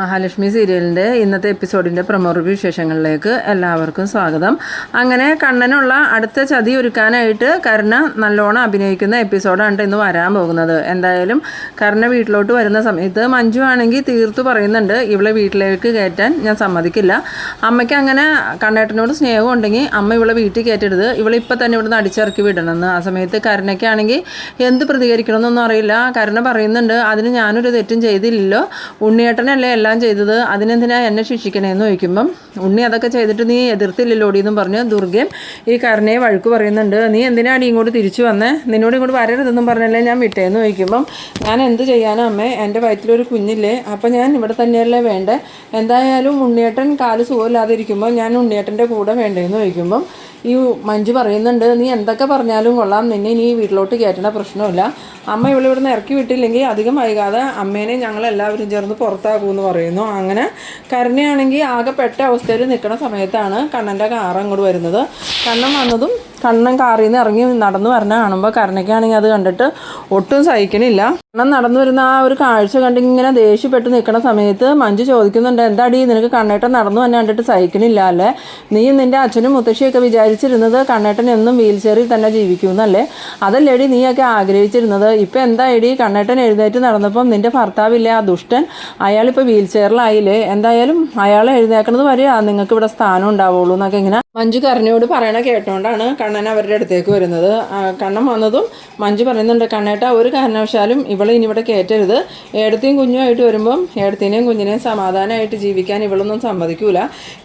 മഹാലക്ഷ്മി സീരിയലിൻ്റെ ഇന്നത്തെ എപ്പിസോഡിൻ്റെ promo review വിശേഷങ്ങളിലേക്ക് എല്ലാവർക്കും സ്വാഗതം. അങ്ങനെ കണ്ണനുള്ള അടുത്ത ചതി ഒരുക്കാനായിട്ട് കരുണ നല്ലോണം അഭിനയിക്കുന്ന എപ്പിസോഡാണ് ഇന്ന് വരാൻ പോകുന്നത്. എന്തായാലും കരുണ വീട്ടിലോട്ട് വരുന്ന സമയത്ത് മഞ്ജു ആണെങ്കിൽ തീർത്തു പറയുന്നുണ്ട്, ഇവളെ വീട്ടിലേക്ക് കയറ്റാൻ ഞാൻ സമ്മതിക്കില്ല. അമ്മയ്ക്ക് അങ്ങനെ കണ്ണേട്ടനോട് സ്നേഹം ഉണ്ടെങ്കിൽ അമ്മ ഇവളെ വീട്ടിൽ കയറ്റരുത്, ഇവളിപ്പോൾ തന്നെ ഇവിടുന്ന് അടിച്ചിറക്കി വിടണമെന്ന്. ആ സമയത്ത് കരുണയ്ക്കാണെങ്കിൽ എന്ത് പ്രതികരിക്കണമെന്നൊന്നും അറിയില്ല. കരുണ പറയുന്നുണ്ട്, അതിന് ഞാനൊരു തെറ്റും ചെയ്തില്ലല്ലോ, ഉണ്ണിയേട്ടനല്ലേ എല്ലാം ചെയ്തത്, അതിനെന്തിനാ എന്നെ ശിക്ഷിക്കണേന്ന് ചോദിക്കുമ്പം ഉണ്ണി അതൊക്കെ ചെയ്തിട്ട് നീ എതിർത്തില്ലല്ലോടി എന്നും പറഞ്ഞ് ദുർഗയും ഈ കരുണയെ വഴക്ക് പറയുന്നുണ്ട്. നീ എന്തിനാണ് ഇങ്ങോട്ട് തിരിച്ചു വന്നേ, നിന്നോട് ഇങ്ങോട്ട് വരരുതെന്നും പറഞ്ഞല്ലേ ഞാൻ വിട്ടേന്ന് ചോദിക്കുമ്പം ഞാൻ എന്ത് ചെയ്യാനോ അമ്മേ, എൻ്റെ വയറ്റിലൊരു കുഞ്ഞില്ലേ, അപ്പം ഞാൻ ഇവിടെ തന്നെയല്ലേ വേണ്ടേ, എന്തായാലും ഉണ്ണിയേട്ടൻ കാല് സുഖമില്ലാതെ ഇരിക്കുമ്പോൾ ഞാൻ ഉണ്ണിയേട്ടൻ്റെ കൂടെ വേണ്ടേന്ന് ചോദിക്കുമ്പം ഈ മഞ്ജു പറയുന്നുണ്ട്, നീ എന്തൊക്കെ പറഞ്ഞാലും കൊള്ളാം, നിന്നെ ഇനി വീട്ടിലോട്ട് കയറ്റണ പ്രശ്നമില്ല, അമ്മ ഇവിടുന്ന് ഇറക്കി വിട്ടില്ലെങ്കിൽ അധികം വൈകാതെ അമ്മേനെ ഞങ്ങളെല്ലാവരും ചേർന്ന് പുറത്താക്കുമെന്ന് പറയുന്നു. അങ്ങനെ കരുണയാണെങ്കിൽ ആകെ പെട്ട അവസ്ഥയിൽ നിൽക്കുന്ന സമയത്താണ് കണ്ണൻ്റെ കാർ അങ്ങോട്ട് വരുന്നത്. കണ്ണൻ വന്നതും കണ്ണൻ കാറിൽ നിന്ന് ഇറങ്ങി നടന്നു വരണ കാണുമ്പോൾ കരുണയ്ക്കാണെങ്കിൽ അത് കണ്ടിട്ട് ഒട്ടും സഹിക്കണില്ല. കണ്ണൻ നടന്നു വരുന്ന ആ ഒരു കാഴ്ച കണ്ട് ഇങ്ങനെ ദേഷ്യപ്പെട്ട് നിൽക്കുന്ന സമയത്ത് മഞ്ജു ചോദിക്കുന്നുണ്ട്, എന്താടി നിനക്ക് കണ്ണേട്ടൻ നടന്നു തന്നെ കണ്ടിട്ട് സഹിക്കണില്ല അല്ലേ, നീയും നിൻ്റെ അച്ഛനും മുത്തശ്ശിയൊക്കെ വിചാരിച്ചിരുന്നത് കണ്ണേട്ടൻ എന്നും വീൽ ചെയറിൽ തന്നെ ജീവിക്കുമെന്നല്ലേ, അതല്ലേടി നീയൊക്കെ ആഗ്രഹിച്ചിരുന്നത്, ഇപ്പം എന്തായിടി കണ്ണേട്ടൻ എഴുന്നേറ്റ് നടന്നപ്പം നിൻ്റെ ഭർത്താവില്ലേ ആ ദുഷ്ടൻ, അയാളിപ്പോൾ വീൽ ചെയറിലായില്ലേ, എന്തായാലും അയാൾ എഴുന്നേക്കണത് വരെ നിങ്ങൾക്ക് ഇവിടെ സ്ഥാനം ഉണ്ടാവുള്ളൂ എന്നൊക്കെ ഇങ്ങനെ മഞ്ജു കരുണയോട് പറയണ കേട്ടോണ്ടാണ് കണ്ണൻ അവരുടെ അടുത്തേക്ക് വരുന്നത്. കണ്ണൻ വന്നതും മഞ്ജു പറയുന്നുണ്ട്, കണ്ണേട്ട ഒരു കാരണവശാലും ഇവളെ ഇനി ഇവിടെ കയറ്റരുത്, ഏടത്തെയും കുഞ്ഞുമായിട്ട് വരുമ്പം ഏടത്തിനെയും കുഞ്ഞിനെയും സമാധാനമായിട്ട് ജീവിക്കാൻ ഇവളൊന്നും സമ്മതിക്കൂല,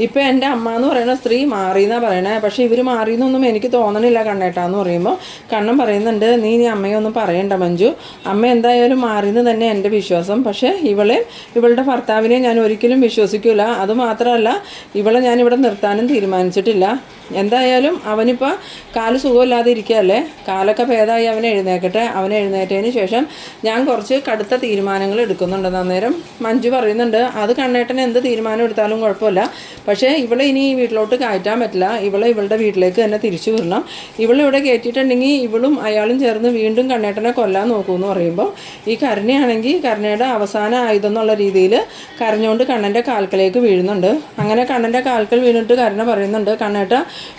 ഇപ്പം എൻ്റെ അമ്മ എന്ന് പറയുന്ന സ്ത്രീ മാറിയെന്നാണ് പറയണേ, പക്ഷേ ഇവർ മാറിയെന്നൊന്നും എനിക്ക് തോന്നണില്ല കണ്ണേട്ടാന്ന് പറയുമ്പോൾ കണ്ണൻ പറയുന്നുണ്ട്, നീ അമ്മയൊന്നും പറയണ്ട മഞ്ജു, അമ്മ എന്തായാലും മാറിയെന്ന് തന്നെ എൻ്റെ വിശ്വാസം, പക്ഷേ ഇവളുടെ ഭർത്താവിനെ ഞാൻ ഒരിക്കലും വിശ്വസിക്കില്ല, അതുമാത്രമല്ല ഇവളെ ഞാനിവിടെ നിർത്താനും തീരുമാനിച്ചിട്ടില്ല, എന്തായാലും അവനിപ്പോൾ കാല് സുഖമില്ലാതെ ഇരിക്കുകയല്ലേ, കാലൊക്കെ ഭേദമായി അവൻ എഴുന്നേറ്റതിന് ശേഷം ഞാൻ കുറച്ച് കടുത്ത തീരുമാനങ്ങൾ എടുക്കുന്നുണ്ടെന്ന്. അന്നേരം മഞ്ജു പറയുന്നുണ്ട്, അത് കണ്ണേട്ടൻ എന്ത് തീരുമാനം എടുത്താലും കുഴപ്പമില്ല, പക്ഷേ ഇവളെ ഇനി ഈ വീട്ടിലോട്ട് കയറ്റാൻ പറ്റില്ല, ഇവളുടെ വീട്ടിലേക്ക് തന്നെ തിരിച്ചു വിടണം, ഇവളിവിടെ കയറ്റിയിട്ടുണ്ടെങ്കിൽ ഇവളും അയാളും ചേർന്ന് വീണ്ടും കണ്ണേട്ടനെ കൊല്ലാൻ നോക്കുമെന്ന് പറയുമ്പോൾ ഈ കരുണയാണെങ്കിൽ കരുണയുടെ അവസാന ആയുധം എന്നുള്ള രീതിയിൽ കരഞ്ഞുകൊണ്ട് കണ്ണൻ്റെ കാൽക്കലേക്ക് വീഴുന്നുണ്ട്. അങ്ങനെ കണ്ണൻ്റെ കാൽക്കൽ വീണിട്ട് കരുണ പറയുന്നുണ്ട്, കണ്ണേട്ട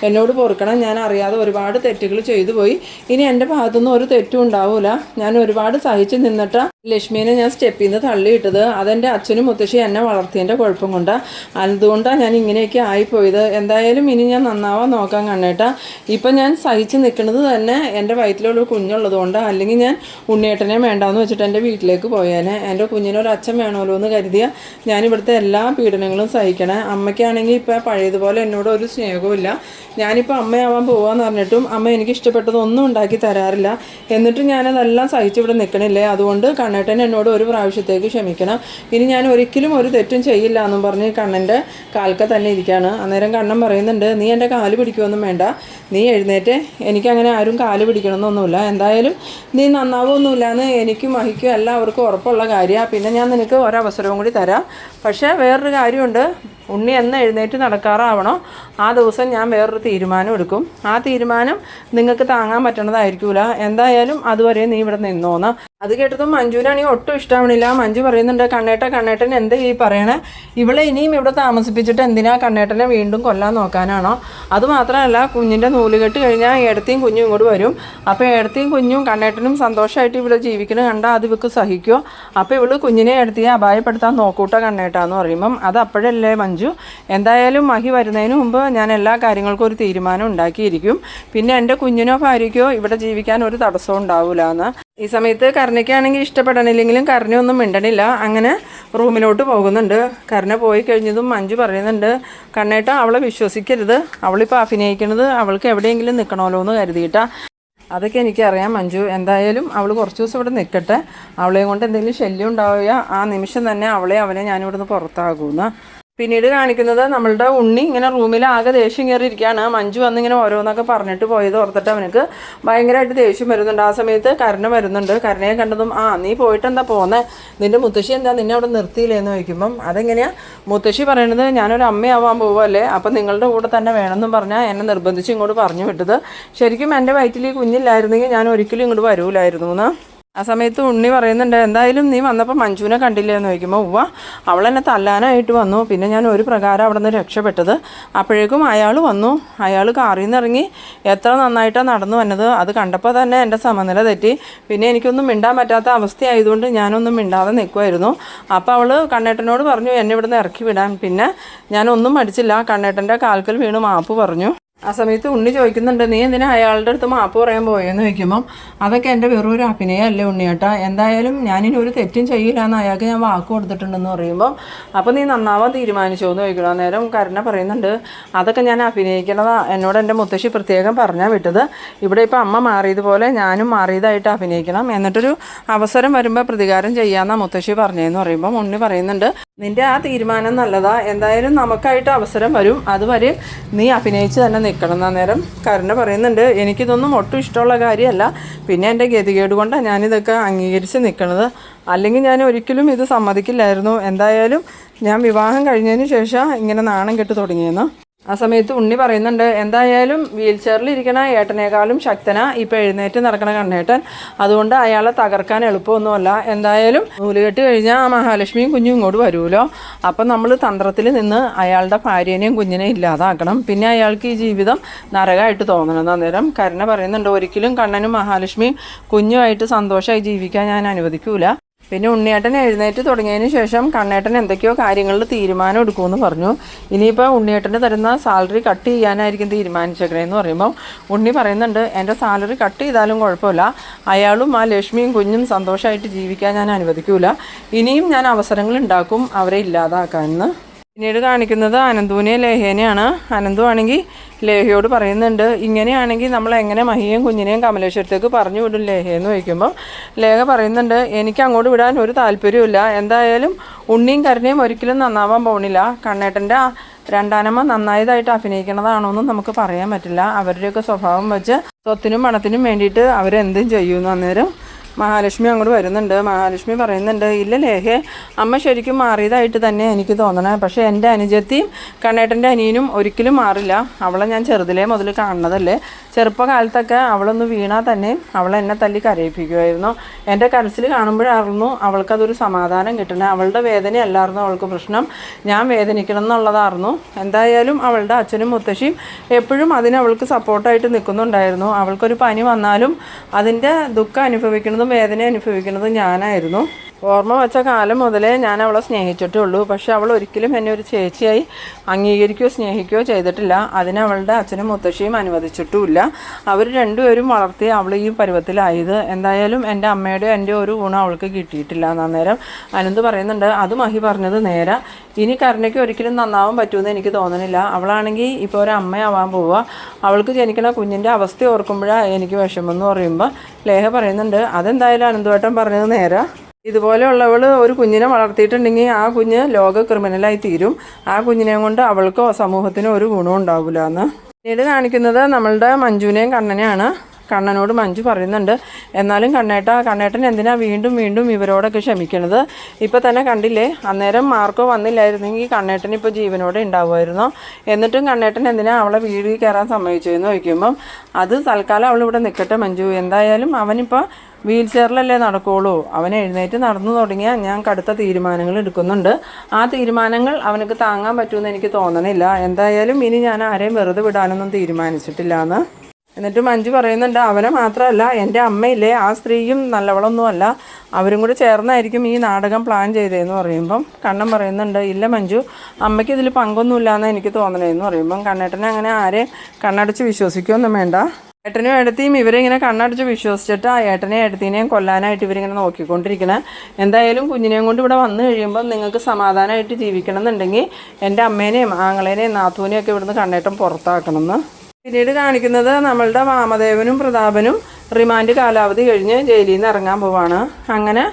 എന്നോട് പൊറുക്കണം, ഞാൻ അറിയാതെ ഒരുപാട് തെറ്റുകൾ ചെയ്തു പോയി, ഇനി എൻ്റെ ഭാഗത്തുനിന്ന് ഒരു തെറ്റും ഉണ്ടാവില്ല, ഞാൻ ഒരുപാട് സഹിച്ച് നിന്നിട്ട് ലക്ഷ്മീനെ ഞാൻ സ്റ്റെപ്പിൽ നിന്ന് തള്ളിയിട്ടത്, അതെൻ്റെ അച്ഛനും മുത്തശ്ശി എന്നെ വളർത്തിയതിൻ്റെ കുഴപ്പം കൊണ്ടാണ്, അതുകൊണ്ടാണ് ഞാൻ ഇങ്ങനെയൊക്കെ ആയിപ്പോയത്, എന്തായാലും ഇനി ഞാൻ നന്നാവാൻ നോക്കാൻ കണ്ണേട്ട, ഇപ്പം ഞാൻ സഹിച്ച് നിൽക്കുന്നത് തന്നെ എൻ്റെ വയറ്റിലുള്ള കുഞ്ഞുള്ളത് കൊണ്ടാണ്, അല്ലെങ്കിൽ ഞാൻ ഉണ്ണിയേട്ടനെ വേണ്ടാന്ന് വെച്ചിട്ട് എൻ്റെ വീട്ടിലേക്ക് പോയേനെ, എൻ്റെ കുഞ്ഞിനൊരു അച്ഛൻ വേണമല്ലോ എന്ന് കരുതിയാൽ ഞാൻ ഇവിടുത്തെ എല്ലാ പീഡനങ്ങളും സഹിക്കണേ, അമ്മയ്ക്കാണെങ്കിൽ ഇപ്പോൾ പഴയതുപോലെ എന്നോട് ഒരു സ്നേഹവും ഇല്ല, ഞാനിപ്പോൾ അമ്മയാവാൻ പോവാന്ന് പറഞ്ഞിട്ടും അമ്മ എനിക്ക് ഇഷ്ടപ്പെട്ടതൊന്നും ഉണ്ടാക്കി തരാറില്ല, എന്നിട്ടും ഞാനതെല്ലാം സഹിച്ചിവിടെ നിൽക്കണില്ലേ, അതുകൊണ്ട് കണ്ണേട്ടൻ എന്നോട് ഒരു പ്രാവശ്യത്തേക്ക് ക്ഷമിക്കണം, ഇനി ഞാൻ ഒരിക്കലും ഒരു തെറ്റും ചെയ്യില്ല എന്നും പറഞ്ഞ് കണ്ണൻ്റെ കാൽക്ക തന്നെ ഇരിക്കുകയാണ്. അന്നേരം കണ്ണൻ പറയുന്നുണ്ട്, നീ എൻ്റെ കാല് പിടിക്കുമൊന്നും വേണ്ട, നീ എഴുന്നേറ്റ്, എനിക്കങ്ങനെ ആരും കാല് പിടിക്കണമെന്നൊന്നുമില്ല, എന്തായാലും നീ നന്നാവൊന്നുമില്ലയെന്ന് എനിക്കും മഹിക്കും എല്ലാവർക്കും ഉറപ്പുള്ള കാര്യമാണ്, പിന്നെ ഞാൻ നിനക്ക് ഒരവസരവും കൂടി തരാം, പക്ഷേ വേറൊരു കാര്യമുണ്ട്, ഉണ്ണി എന്ന് എഴുന്നേറ്റ് നടക്കാറാവണോ ആ ദിവസം ഞാൻ വേറൊരു തീരുമാനം എടുക്കും, ആ തീരുമാനം നിങ്ങൾക്ക് താങ്ങാൻ പറ്റണതായിരിക്കില്ല, എന്തായാലും അതുവരെ നീ ഇവിടെ നിന്നോന്ന്. അത് കേട്ടതും മഞ്ജുവിനാണെങ്കിൽ ഒട്ടും ഇഷ്ടമാവണില്ല. മഞ്ജു പറയുന്നുണ്ട്, കണ്ണേട്ടൻ എന്താ ഈ പറയണേ, ഇവളെ ഇനിയും ഇവിടെ താമസിപ്പിച്ചിട്ട് എന്തിനാ കണ്ണേട്ടനെ വീണ്ടും കൊല്ലാൻ നോക്കാനാണോ, അതുമാത്രമല്ല കുഞ്ഞിൻ്റെ നൂലുകെട്ട് കഴിഞ്ഞാൽ ഏടത്തെയും കുഞ്ഞും ഇങ്ങോട്ട് വരും, അപ്പോൾ ഏടത്തെയും കുഞ്ഞും കണ്ണേട്ടനും സന്തോഷമായിട്ട് ഇവിടെ ജീവിക്കണ കണ്ടാൽ അത് ഇവൾക്ക് സഹിക്കുമോ, അപ്പോൾ ഇവള് കുഞ്ഞിനെ ഏടത്തിയെ അപായപ്പെടുത്താൻ നോക്കൂട്ടോ കണ്ണേട്ടാന്ന് പറയുമ്പം അത് അപ്പോഴല്ലേ മഞ്ജു, എന്തായാലും മഹി വരുന്നതിന് മുമ്പ് ഞാൻ എല്ലാ കാര്യങ്ങൾക്കും ഒരു തീരുമാനം ഉണ്ടാക്കിയിരിക്കും, പിന്നെ എൻ്റെ കുഞ്ഞിനോ ഭാര്യയ്ക്കോ ഇവിടെ ജീവിക്കാൻ ഒരു തടസ്സവും ഉണ്ടാവില്ല എന്ന്. ഈ സമയത്ത് കരുണയ്ക്കാണെങ്കിൽ ഇഷ്ടപ്പെടണില്ലെങ്കിലും കരുണയൊന്നും മിണ്ടണില്ല. അങ്ങനെ റൂമിലോട്ട് പോകുന്നുണ്ട്. കരുണ പോയി കഴിഞ്ഞതും മഞ്ജു പറയുന്നുണ്ട്, കണ്ണേട്ട അവളെ വിശ്വസിക്കരുത്, അവളിപ്പോൾ അഭിനയിക്കുന്നത് അവൾക്ക് എവിടെയെങ്കിലും നിൽക്കണമല്ലോ എന്ന് കരുതിയിട്ടാ, അതൊക്കെ എനിക്കറിയാം മഞ്ജു, എന്തായാലും അവൾ കുറച്ച് ദിവസം ഇവിടെ നിൽക്കട്ടെ, അവളെയും കൊണ്ട് എന്തെങ്കിലും ശല്യം ഉണ്ടാവുക ആ നിമിഷം തന്നെ അവനെ ഞാനിവിടുന്ന് പുറത്താകുമെന്ന്. പിന്നീട് കാണിക്കുന്നത് നമ്മളുടെ ഉണ്ണി ഇങ്ങനെ റൂമിൽ ആകെ ദേഷ്യം കയറിയിരിക്കുകയാണ്. മഞ്ജു വന്നിങ്ങനെ ഓരോന്നൊക്കെ പറഞ്ഞിട്ട് പോയത് ഓർത്തിട്ട് അവനക്ക് ഭയങ്കരമായിട്ട് ദേഷ്യം വരുന്നുണ്ട്. ആ സമയത്ത് കരുണ വരുന്നുണ്ട്. കരുണയെ കണ്ടതും നീ പോയിട്ട് എന്താ പോകുന്നത്, നിൻ്റെ മുത്തശ്ശി എന്താ നിന്നെ അവിടെ നിർത്തിയില്ലേന്ന് ചോദിക്കുമ്പം അതെങ്ങനെയാണ് മുത്തശ്ശി പറയണത്, ഞാനൊരു അമ്മയാവാൻ പോവുമല്ലേ, അപ്പം നിങ്ങളുടെ കൂടെ തന്നെ വേണമെന്നും പറഞ്ഞാൽ എന്നെ നിർബന്ധിച്ച് ഇങ്ങോട്ട് പറഞ്ഞു വിട്ടത്, ശരിക്കും എൻ്റെ വയറ്റിൽ ഈ കുഞ്ഞില്ലായിരുന്നെങ്കിൽ ഞാൻ ഒരിക്കലും ഇങ്ങോട്ട് വരൂലായിരുന്നു എന്ന്. ആ സമയത്ത് ഉണ്ണി പറയുന്നുണ്ട്, എന്തായാലും നീ വന്നപ്പോൾ മഞ്ജുവിനെ കണ്ടില്ലേ എന്ന് ചോദിക്കുമ്പോൾ ഉവ്വ അവളെന്നെ തല്ലാനായിട്ട് വന്നു, പിന്നെ ഞാൻ ഒരു പ്രകാരം അവിടെ നിന്ന് രക്ഷപ്പെട്ടത്. അപ്പോഴേക്കും അയാൾ വന്നു. അയാൾ കാറിൽ നിന്ന് ഇറങ്ങി എത്ര നന്നായിട്ടാണ് നടന്നു വന്നത്. അത് കണ്ടപ്പോൾ തന്നെ എൻ്റെ സമനില തെറ്റി. പിന്നെ എനിക്കൊന്നും മിണ്ടാൻ പറ്റാത്ത അവസ്ഥയായതുകൊണ്ട് ഞാനൊന്നും മിണ്ടാതെ നിൽക്കുമായിരുന്നു. അപ്പോൾ അവൾ കണ്ണേട്ടനോട് പറഞ്ഞു എന്നെ ഇവിടുന്ന് ഇറക്കി വിടാൻ. പിന്നെ ഞാനൊന്നും മടിച്ചില്ല, കണ്ണേട്ടൻ്റെ കാൽക്കൽ വീണ് മാപ്പ് പറഞ്ഞു. ആ സമയത്ത് ഉണ്ണി ചോദിക്കുന്നുണ്ട്, നീ എന്തിനാ അയാളുടെ അടുത്ത് മാപ്പ് പറയാൻ പോയെന്ന് ചോദിക്കുമ്പം അതൊക്കെ എൻ്റെ വെറൊരു അഭിനയമല്ലേ ഉണ്ണിയേട്ടാ, എന്തായാലും ഞാനിനി ഒരു തെറ്റും ചെയ്യില്ല എന്ന് അയാൾക്ക് ഞാൻ വാക്ക് കൊടുത്തിട്ടുണ്ടെന്ന് പറയുമ്പം അപ്പോൾ നീ നന്നാവാൻ തീരുമാനിച്ചോ എന്ന് ചോദിക്കണം. അന്നേരം കരുണ പറയുന്നുണ്ട്, അതൊക്കെ ഞാൻ അഭിനയിക്കണതാ, എന്നോട് എൻ്റെ മുത്തശ്ശി പ്രത്യേകം പറഞ്ഞാൽ വിട്ടത്. ഇവിടെ ഇപ്പോൾ അമ്മ മാറിയതുപോലെ ഞാനും മാറിയതായിട്ട് അഭിനയിക്കണം, എന്നിട്ടൊരു അവസരം വരുമ്പോൾ പ്രതികാരം ചെയ്യാമെന്നാണ് മുത്തശ്ശി പറഞ്ഞതെന്ന് പറയുമ്പം ഉണ്ണി പറയുന്നുണ്ട്, നിൻ്റെ ആ തീരുമാനം നല്ലതാ, എന്തായാലും നമുക്കായിട്ട് അവസരം വരും, അതുവരെ നീ അഭിനയിച്ച് തന്നെ നിൽക്കണം. അന്നേരം കരുണ പറയുന്നുണ്ട്, എനിക്കിതൊന്നും ഒട്ടും ഇഷ്ടമുള്ള കാര്യമല്ല, പിന്നെ എൻ്റെ ഗതികേട് കൊണ്ടാണ് ഞാനിതൊക്കെ അംഗീകരിച്ച് നിൽക്കുന്നത്, അല്ലെങ്കിൽ ഞാൻ ഒരിക്കലും ഇത് സമ്മതിക്കില്ലായിരുന്നു. എന്തായാലും ഞാൻ വിവാഹം കഴിഞ്ഞതിന് ശേഷം ഇങ്ങനെ നാണം കെട്ട് തുടങ്ങിയെന്ന്. ആ സമയത്ത് ഉണ്ണി പറയുന്നുണ്ട്, എന്തായാലും വീൽ ചെയറിലിരിക്കണ ഏട്ടനേക്കാളും ശക്തനാ ഇപ്പോൾ എഴുന്നേറ്റ് നടക്കണ കണ്ണേട്ടൻ, അതുകൊണ്ട് അയാളെ തകർക്കാൻ എളുപ്പമൊന്നുമല്ല. എന്തായാലും നൂലുകെട്ട് കഴിഞ്ഞാൽ ആ മഹാലക്ഷ്മിയും കുഞ്ഞും ഇങ്ങോട്ട് വരുമല്ലോ, അപ്പം നമ്മൾ തന്ത്രത്തിൽ നിന്ന് അയാളുടെ ഭാര്യേനെയും കുഞ്ഞിനെയും ഇല്ലാതാക്കണം, പിന്നെ അയാൾക്ക് ഈ ജീവിതം നരകമായിട്ട് തോന്നണം. അന്നേരം കരുണ പറയുന്നുണ്ട്, ഒരിക്കലും കണ്ണനും മഹാലക്ഷ്മിയും കുഞ്ഞുമായിട്ട് സന്തോഷമായി ജീവിക്കാൻ ഞാൻ അനുവദിക്കൂല. പിന്നെ ഉണ്ണിയേട്ടൻ എഴുന്നേറ്റ് തുടങ്ങിയതിന് ശേഷം കണ്ണേട്ടൻ എന്തൊക്കെയോ കാര്യങ്ങളിൽ തീരുമാനം എടുക്കുമെന്ന് പറഞ്ഞു. ഇനിയിപ്പോൾ ഉണ്ണിയേട്ടന് തരുന്ന സാലറി കട്ട് ചെയ്യാനായിരിക്കും തീരുമാനിച്ചേക്കണേന്ന് പറയുമ്പോൾ ഉണ്ണി പറയുന്നുണ്ട്, എൻ്റെ സാലറി കട്ട് ചെയ്താലും കുഴപ്പമില്ല, അയാളും ആ ലക്ഷ്മിയും കുഞ്ഞും സന്തോഷമായിട്ട് ജീവിക്കാൻ ഞാൻ അനുവദിക്കൂല, ഇനിയും ഞാൻ അവസരങ്ങൾ ഉണ്ടാക്കും അവരെ ഇല്ലാതാക്കാമെന്ന്. പിന്നീട് കാണിക്കുന്നത് അനന്തുവിനെ ലേഹേനെയാണ്. അനന്തു ആണെങ്കിൽ ലേഹയോട് പറയുന്നുണ്ട്, ഇങ്ങനെയാണെങ്കിൽ നമ്മൾ എങ്ങനെ മഹിയെയും കുഞ്ഞിനെയും കമലേശ്വരത്തേക്ക് പറഞ്ഞു വിടും ലേഹയെന്ന് ചോദിക്കുമ്പോൾ ലേഹ പറയുന്നുണ്ട്, എനിക്ക് അങ്ങോട്ട് വിടാൻ ഒരു താല്പര്യമില്ല, എന്തായാലും ഉണ്ണിയും കരുണയും ഒരിക്കലും നന്നാവാൻ പോകണില്ല, കണ്ണേട്ടൻ്റെ രണ്ടാനമ്മ നന്നായതായിട്ട് അഭിനയിക്കണതാണോന്നും നമുക്ക് പറയാൻ പറ്റില്ല, അവരുടെയൊക്കെ സ്വഭാവം വെച്ച് സ്വത്തിനും പണത്തിനും വേണ്ടിയിട്ട് അവരെന്തും ചെയ്യുന്നു. അന്നേരം മഹാലക്ഷ്മി അങ്ങോട്ട് വരുന്നുണ്ട്. മഹാലക്ഷ്മി പറയുന്നുണ്ട്, ഇല്ല ലേഹേ, അമ്മ ശരിക്കും മാറിയതായിട്ട് തന്നെ എനിക്ക് തോന്നണേ, പക്ഷേ എൻ്റെ അനുജത്തിയും കണ്ണേട്ടൻ്റെ അനിയനും ഒരിക്കലും മാറില്ല, അവളെ ഞാൻ ചെറുതിലേ മുതൽ കാണുന്നതല്ലേ, ചെറുപ്പകാലത്തൊക്കെ അവളൊന്ന് വീണാൽ തന്നെ അവളെന്നെ തല്ലി കരയിപ്പിക്കുമായിരുന്നു, എൻ്റെ കരച്ചിൽ കാണുമ്പോഴായിരുന്നു അവൾക്കതൊരു സമാധാനം കിട്ടണേ, അവളുടെ വേദനയല്ലായിരുന്നു അവൾക്ക് പ്രശ്നം, ഞാൻ വേദനിക്കണം എന്നുള്ളതായിരുന്നു. എന്തായാലും അവളുടെ അച്ഛനും മുത്തശ്ശിയും എപ്പോഴും അവൾക്ക് സപ്പോർട്ടായിട്ട് നിൽക്കുന്നുണ്ടായിരുന്നു. അവൾക്കൊരു പനി വന്നാലും അതിൻ്റെ ദുഃഖം അനുഭവിക്കുന്നതും വേദന അനുഭവിക്കുന്നതും ഞാനായിരുന്നു. ഓർമ്മ വെച്ച കാലം മുതലേ ഞാൻ അവളെ സ്നേഹിച്ചിട്ടേ ഉള്ളൂ, പക്ഷെ അവൾ ഒരിക്കലും എന്നെ ഒരു ചേച്ചിയായി അംഗീകരിക്കുകയോ സ്നേഹിക്കുകയോ ചെയ്തിട്ടില്ല, അതിന് അവളുടെ അച്ഛനും മുത്തശ്ശിയും അനുവദിച്ചിട്ടുമില്ല, അവർ രണ്ടുപേരും വളർത്തി അവൾ ഈ പരുവത്തിലായത്. എന്തായാലും എൻ്റെ അമ്മയുടെ എൻ്റെ ഒരു ഗുണം അവൾക്ക് കിട്ടിയിട്ടില്ല. അന്നേരം അനന്ത് പറയുന്നുണ്ട്, അത് മഹി പറഞ്ഞത് നേരെ, ഇനി കരുണയ്ക്ക് ഒരിക്കലും നന്നാവാൻ പറ്റുമെന്ന് എനിക്ക് തോന്നണില്ല, അവളാണെങ്കിൽ ഇപ്പോൾ ഒരു അമ്മയാവാൻ പോവുക, അവൾക്ക് ജനിക്കണ കുഞ്ഞിൻ്റെ അവസ്ഥ ഓർക്കുമ്പോഴാണ് എനിക്ക് വിഷമം എന്ന് പറയുമ്പോൾ ലേഹ പറയുന്നുണ്ട്, അതെന്തായാലും അനന്തുവേട്ടൻ പറഞ്ഞത് നേരെ, ഇതുപോലെയുള്ളവൾ ഒരു കുഞ്ഞിനെ വളർത്തിയിട്ടുണ്ടെങ്കിൽ ആ കുഞ്ഞ് ലോക ക്രിമിനലായി തീരും, ആ കുഞ്ഞിനെ കൊണ്ട് അവൾക്കോ സമൂഹത്തിനോ ഒരു ഗുണവും ഉണ്ടാവില്ല എന്ന്. പിന്നീട് കാണിക്കുന്നത് നമ്മളുടെ മഞ്ജുവിനെയും കണ്ണനെയാണ്. കണ്ണനോട് മഞ്ജു പറയുന്നുണ്ട്, എന്നാലും കണ്ണേട്ടൻ എന്തിനാ വീണ്ടും വീണ്ടും ഇവരോടൊക്കെ ക്ഷമിക്കണത്, ഇപ്പോൾ തന്നെ കണ്ടില്ലേ, അന്നേരം മാർക്കോ വന്നില്ലായിരുന്നെങ്കിൽ കണ്ണേട്ടൻ ഇപ്പോൾ ജീവനോടെ ഉണ്ടാവുമായിരുന്നു, എന്നിട്ടും കണ്ണേട്ടൻ എന്തിനാ അവളെ വീട്ടിൽ കയറാൻ സമ്മതിച്ചതെന്ന് ചോദിക്കുമ്പം അത് തൽക്കാലം അവളിവിടെ നിൽക്കട്ടെ മഞ്ജു, എന്തായാലും അവനിപ്പോൾ വീൽ ചെയറിലല്ലേ നടക്കുകയുള്ളൂ, അവൻ എഴുന്നേറ്റ് നടന്നു തുടങ്ങിയാൽ ഞാൻ കടുത്ത തീരുമാനങ്ങൾ എടുക്കുന്നുണ്ട്, ആ തീരുമാനങ്ങൾ അവനക്ക് താങ്ങാൻ പറ്റുമെന്ന് എനിക്ക് തോന്നണില്ല, എന്തായാലും ഇനി ഞാൻ ആരെയും വെറുതെ വിടാനൊന്നും തീരുമാനിച്ചിട്ടില്ല എന്ന്. എന്നിട്ട് മഞ്ജു പറയുന്നുണ്ട്, അവനെ മാത്രമല്ല എൻ്റെ അമ്മയില്ലേ, ആ സ്ത്രീയും നല്ലവളൊന്നുമല്ല, അവരും കൂടി ചേർന്നായിരിക്കും ഈ നാടകം പ്ലാൻ ചെയ്തതെന്ന് പറയുമ്പം കണ്ണൻ പറയുന്നുണ്ട്, ഇല്ല മഞ്ജു, അമ്മയ്ക്ക് ഇതിൽ പങ്കൊന്നുമില്ലയെന്ന് എനിക്ക് തോന്നണേന്ന് പറയുമ്പം കണ്ണേട്ടനെ അങ്ങനെ ആരെയും കണ്ണടച്ച് വിശ്വസിക്കുകയൊന്നും വേണ്ട, ഏട്ടനും ഏട്ടത്തിയും ഇവരിങ്ങനെ കണ്ണടച്ച് വിശ്വസിച്ചിട്ട് ആ ഏട്ടനെയും ഏട്ടത്തിനെയും കൊല്ലാനായിട്ട് ഇവരിങ്ങനെ നോക്കിക്കൊണ്ടിരിക്കണേ. എന്തായാലും കുഞ്ഞിനെയും കൊണ്ട് ഇവിടെ വന്നു കഴിയുമ്പോൾ നിങ്ങൾക്ക് സമാധാനമായിട്ട് ജീവിക്കണം എന്നുണ്ടെങ്കിൽ എൻ്റെ അമ്മേനെയും ആങ്ങളേനെയും നാത്തൂനെയും ഒക്കെ ഇവിടുന്ന് കണ്ണേട്ടം പുറത്താക്കണമെന്ന്. പിന്നീട് കാണിക്കുന്നത് നമ്മളുടെ വാമദേവനും പ്രതാപനും റിമാൻഡ് കാലാവധി കഴിഞ്ഞ് ജയിലിൽ നിന്ന് ഇറങ്ങാൻ പോവാണ്. അങ്ങനെ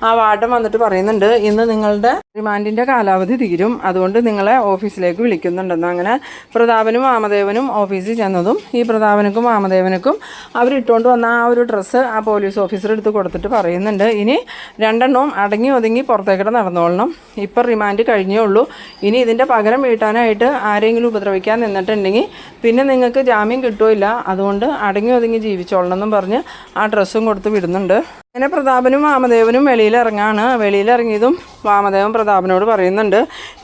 ആ വാർഡൻ വന്നിട്ട് പറയുന്നുണ്ട്, ഇന്ന് നിങ്ങളുടെ റിമാൻഡിൻ്റെ കാലാവധി തീരും, അതുകൊണ്ട് നിങ്ങളെ ഓഫീസിലേക്ക് വിളിക്കുന്നുണ്ടെന്ന്. അങ്ങനെ പ്രതാപനും വാമദേവനും ഓഫീസിൽ ചെന്നതും ഈ പ്രതാപനുക്കും വാമദേവനുക്കും അവരിട്ടുകൊണ്ട് വന്ന ആ ഒരു ഡ്രസ്സ് ആ പോലീസ് ഓഫീസർ എടുത്ത് കൊടുത്തിട്ട് പറയുന്നുണ്ട്, ഇനി രണ്ടെണ്ണവും അടങ്ങി ഒതുങ്ങി പുറത്തേക്കിടെ നടന്നോളണം, ഇപ്പം റിമാൻഡ് കഴിഞ്ഞേ ഉള്ളൂ, ഇനി ഇതിൻ്റെ പകരം വീട്ടാനായിട്ട് ആരെങ്കിലും ഉപദ്രവിക്കാൻ നിന്നിട്ടുണ്ടെങ്കിൽ പിന്നെ നിങ്ങൾക്ക് ജാമ്യം കിട്ടുമില്ല, അതുകൊണ്ട് അടങ്ങി ഒതുങ്ങി ജീവിച്ചോളണം എന്നും പറഞ്ഞ് ആ ഡ്രസ്സും കൊടുത്ത് വിടുന്നുണ്ട്. അങ്ങനെ പ്രതാപനും വാമദേവനും വെളിയിലിറങ്ങാണ്. വെളിയിലിറങ്ങിയതും വാമദേവൻ പ്രതാപനോട് പറയുന്നുണ്ട്,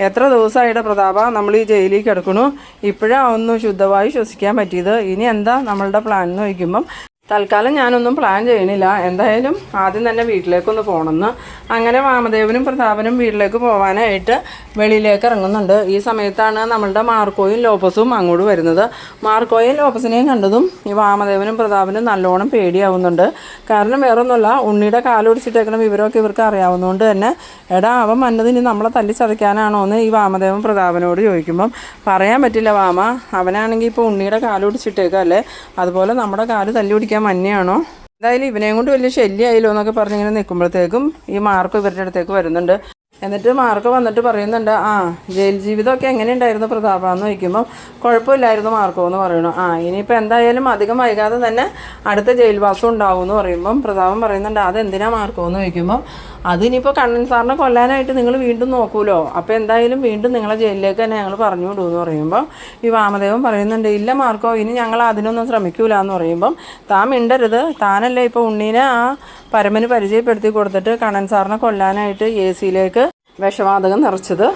എത്ര ദിവസമായിട്ട് പ്രതാപ നമ്മൾ ഈ ജയിലിൽ കിടക്കണു, ഇപ്പോഴാണ് ഒന്ന് ശുദ്ധമായി ശ്വസിക്കാൻ പറ്റിയത്, ഇനി എന്താ നമ്മളുടെ പ്ലാൻ എന്ന് ചോദിക്കുമ്പം തൽക്കാലം ഞാനൊന്നും പ്ലാൻ ചെയ്യണില്ല, എന്തായാലും ആദ്യം തന്നെ വീട്ടിലേക്കൊന്ന് പോകണമെന്ന്. അങ്ങനെ വാമദേവനും പ്രതാപനും വീട്ടിലേക്ക് പോകാനായിട്ട് വെളിയിലേക്ക് ഇറങ്ങുന്നുണ്ട്. ഈ സമയത്താണ് നമ്മളുടെ മാർക്കോയും ലോപ്പസും അങ്ങോട്ട് വരുന്നത്. മാർക്കോയും ലോപ്പസിനെയും കണ്ടതും ഈ വാമദേവനും പ്രതാപനും നല്ലോണം പേടിയാവുന്നുണ്ട്. കാരണം വേറൊന്നുമല്ല, ഉണ്ണിയുടെ കാലൊടിച്ചിട്ടേക്കണം വിവരമൊക്കെ ഇവർക്ക് അറിയാവുന്നതുകൊണ്ട് തന്നെ എടാ അവൻ വന്നത് ഇനി നമ്മളെ തല്ലി ചതയ്ക്കാനാണോ എന്ന് ഈ വാമദേവൻ പ്രതാപനോട് ചോദിക്കുമ്പം പറയാൻ പറ്റില്ല വാമ, അവനാണെങ്കിൽ ഇപ്പോൾ ഉണ്ണിയുടെ കാലൊടിച്ചിട്ടേക്കല്ലേ, അതുപോലെ നമ്മുടെ കാല് തല്ലി പിടിക്കാൻ മഞ്ഞയാണോ, എന്തായാലും ഇവനെയും കൊണ്ട് വലിയ ശല്യമായില്ലോ എന്നൊക്കെ പറഞ്ഞിങ്ങനെ നിൽക്കുമ്പോഴത്തേക്കും ഈ മാർക്കോ ഇവരുടെ അടുത്തേക്ക് വരുന്നുണ്ട്. എന്നിട്ട് മാർക്കോ വന്നിട്ട് പറയുന്നുണ്ട്, ജയിൽ ജീവിതമൊക്കെ എങ്ങനെയുണ്ടായിരുന്നു പ്രതാപ എന്ന് ചോദിക്കുമ്പോൾ കുഴപ്പമില്ലായിരുന്നു മാർക്കോ എന്ന് പറയണു. ഇനിയിപ്പോൾ എന്തായാലും അധികം വൈകാതെ തന്നെ അടുത്ത ജയിൽവാസം ഉണ്ടാവും എന്ന് പറയുമ്പം പ്രതാപൻ പറയുന്നുണ്ട്, അതെന്തിനാ മാർക്കോ എന്ന് ചോദിക്കുമ്പം അതിനിപ്പോൾ കണ്ണൻ സാറിനെ കൊല്ലാനായിട്ട് നിങ്ങൾ വീണ്ടും നോക്കൂലോ, അപ്പോൾ എന്തായാലും വീണ്ടും നിങ്ങളെ ജയിലിലേക്ക് തന്നെ ഞങ്ങൾ പറഞ്ഞു വിടുമെന്ന് പറയുമ്പോൾ ഈ വാമദേവൻ പറയുന്നുണ്ട്, ഇല്ല മാർക്കോ, ഇനി ഞങ്ങൾ അതിനൊന്നും ശ്രമിക്കൂല എന്ന് പറയുമ്പം താൻ മിണ്ടരുത്, താനല്ലേ ഇപ്പോൾ ഉണ്ണീനെ ആ പരമന് പരിചയപ്പെടുത്തി കൊടുത്തിട്ട് കണ്ണൻ സാറിനെ കൊല്ലാനായിട്ട് AC-യിലേക്ക് വിഷവാതകം നിറച്ചത്,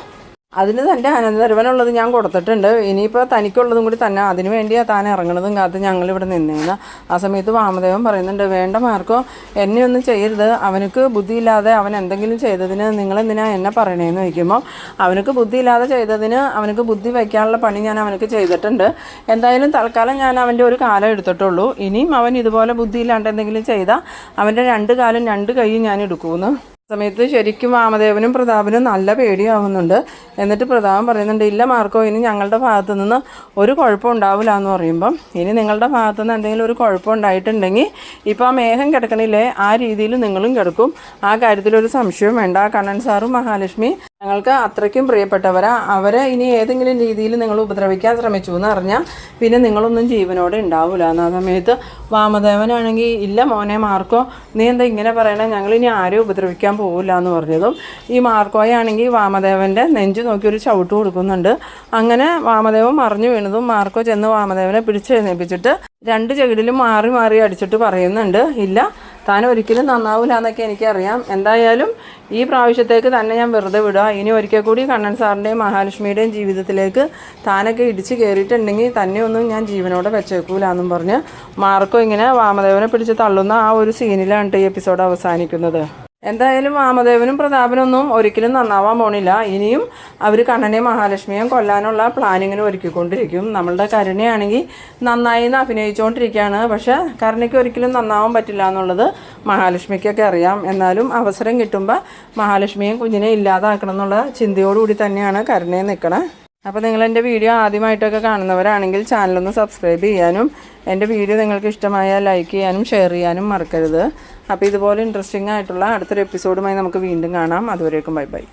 അതിന് തൻ്റെ അനന്തരവനുള്ളത് ഞാൻ കൊടുത്തിട്ടുണ്ട്, ഇനിയിപ്പോൾ തനിക്കുള്ളതും കൂടി തന്നെ അതിന് വേണ്ടിയാണ് താൻ ഇറങ്ങണതും കാത്ത് ഞങ്ങളിവിടെ നിന്നേന്ന്. ആ സമയത്ത് വാമദേവൻ പറയുന്നുണ്ട്, വേണ്ട മാർക്കോ, എന്നെ ഒന്നും ചെയ്യരുത്, അവനക്ക് ബുദ്ധിയില്ലാതെ അവൻ എന്തെങ്കിലും ചെയ്തതിന് നിങ്ങളെന്തിനാ എന്നെ പറയണേന്ന് ചോദിക്കുമ്പോൾ അവനക്ക് ബുദ്ധിയില്ലാതെ ചെയ്തതിന് അവനക്ക് ബുദ്ധി വയ്ക്കാനുള്ള പണി ഞാൻ അവനക്ക് ചെയ്തിട്ടുണ്ട്, എന്തായാലും തൽക്കാലം ഞാൻ അവൻ്റെ ഒരു കാലം എടുത്തിട്ടുള്ളൂ, ഇനിയും അവൻ ഇതുപോലെ ബുദ്ധിയില്ലാണ്ട് എന്തെങ്കിലും ചെയ്താൽ അവൻ്റെ 2 കാലും 2 കൈയും ഞാൻ എടുക്കുമെന്ന്. സമയത്ത് ശരിക്കും വാമദേവനും പ്രതാപനും നല്ല പേടിയാവുന്നുണ്ട്. എന്നിട്ട് പ്രതാപൻ പറയുന്നുണ്ട്, ഇല്ല മാർക്കോ, ഇനി ഞങ്ങളുടെ ഭാഗത്തു നിന്ന് ഒരു കുഴപ്പം ഉണ്ടാവില്ല എന്ന് പറയുമ്പം ഇനി നിങ്ങളുടെ ഭാഗത്തു നിന്ന് എന്തെങ്കിലും ഒരു കുഴപ്പം ഉണ്ടായിട്ടുണ്ടെങ്കിൽ ഇപ്പോൾ ആ മേഘം കിടക്കണില്ലേ ആ രീതിയിൽ നിങ്ങളും കിടക്കും, ആ കാര്യത്തിലൊരു സംശയവും വേണ്ട. കണ്ണൻ സാറും മഹാലക്ഷ്മി ഞങ്ങൾക്ക് അത്രയ്ക്കും പ്രിയപ്പെട്ടവരാ, അവരെ ഇനി ഏതെങ്കിലും രീതിയിൽ നിങ്ങൾ ഉപദ്രവിക്കാൻ ശ്രമിച്ചു എന്ന് അറിഞ്ഞാൽ പിന്നെ നിങ്ങളൊന്നും ജീവനോടെ ഉണ്ടാവില്ല എന്ന്. ആ സമയത്ത് വാമദേവനാണെങ്കിൽ, ഇല്ല മോനെ മാർക്കോ, നീ എന്താ ഇങ്ങനെ പറയണേ, ഞങ്ങളിനി ആരും ഉപദ്രവിക്കാൻ പോവില്ല എന്ന് പറഞ്ഞതും ഈ മാർക്കോയാണെങ്കിൽ വാമദേവൻ്റെ നെഞ്ചു നോക്കി ഒരു ചവിട്ട് കൊടുക്കുന്നുണ്ട്. അങ്ങനെ വാമദേവൻ മറിഞ്ഞു വീണതും മാർക്കോ ചെന്ന് വാമദേവനെ പിടിച്ചെഴുന്നേൽപ്പിച്ചിട്ട് 2 ചെകിടിലും മാറി മാറി അടിച്ചിട്ട് പറയുന്നുണ്ട്, ഇല്ല താൻ ഒരിക്കലും നന്നാവില്ല എന്നൊക്കെ എനിക്കറിയാം, എന്തായാലും ഈ പ്രാവശ്യത്തേക്ക് തന്നെ ഞാൻ വെറുതെ വിടുക, ഇനി ഒരിക്കൽ കൂടി കണ്ണൻ സാറിൻ്റെയും മഹാലക്ഷ്മിയുടെയും ജീവിതത്തിലേക്ക് താനൊക്കെ ഇടിച്ച് കയറിയിട്ടുണ്ടെങ്കിൽ തന്നെ ഒന്നും ഞാൻ ജീവനോടെ വെച്ചേക്കൂല എന്നും പറഞ്ഞ് മാർക്കോ ഇങ്ങനെ വാമദേവനെ പിടിച്ച് തള്ളുന്ന ആ ഒരു സീനിലാണ് ഈ എപ്പിസോഡ് അവസാനിക്കുന്നത്. എന്തായാലും വാമദേവനും പ്രതാപനൊന്നും ഒരിക്കലും നന്നാവാൻ പോണില്ല, ഇനിയും അവർ കണ്ണനെയും മഹാലക്ഷ്മിയെയും കൊല്ലാനുള്ള പ്ലാനിങ്ങിന് ഒരുക്കിക്കൊണ്ടിരിക്കും. നമ്മളുടെ കരുണയാണെങ്കിൽ നന്നായി എന്ന് അഭിനയിച്ചുകൊണ്ടിരിക്കുകയാണ്, പക്ഷേ കരുണയ്ക്ക് ഒരിക്കലും നന്നാവാൻ പറ്റില്ല എന്നുള്ളത് മഹാലക്ഷ്മിക്കൊക്കെ അറിയാം. എന്നാലും അവസരം കിട്ടുമ്പോൾ മഹാലക്ഷ്മിയും കുഞ്ഞിനെ ഇല്ലാതാക്കണം എന്നുള്ള ചിന്തയോടുകൂടി തന്നെയാണ് കരുണയെ നിൽക്കണേ. അപ്പോൾ നിങ്ങൾ എൻ്റെ വീഡിയോ ആദ്യമായിട്ടൊക്കെ കാണുന്നവരാണെങ്കിൽ ചാനലൊന്ന് സബ്സ്ക്രൈബ് ചെയ്യാനും എൻ്റെ വീഡിയോ നിങ്ങൾക്ക് ഇഷ്ടമായാൽ ലൈക്ക് ചെയ്യാനും ഷെയർ ചെയ്യാനും മറക്കരുത്. അപ്പോൾ ഇതുപോലെ ഇൻട്രസ്റ്റിംഗ് ആയിട്ടുള്ള അടുത്തൊരു എപ്പിസോഡുമായി നമുക്ക് വീണ്ടും കാണാം. അതുവരേക്കും ബൈ ബൈ.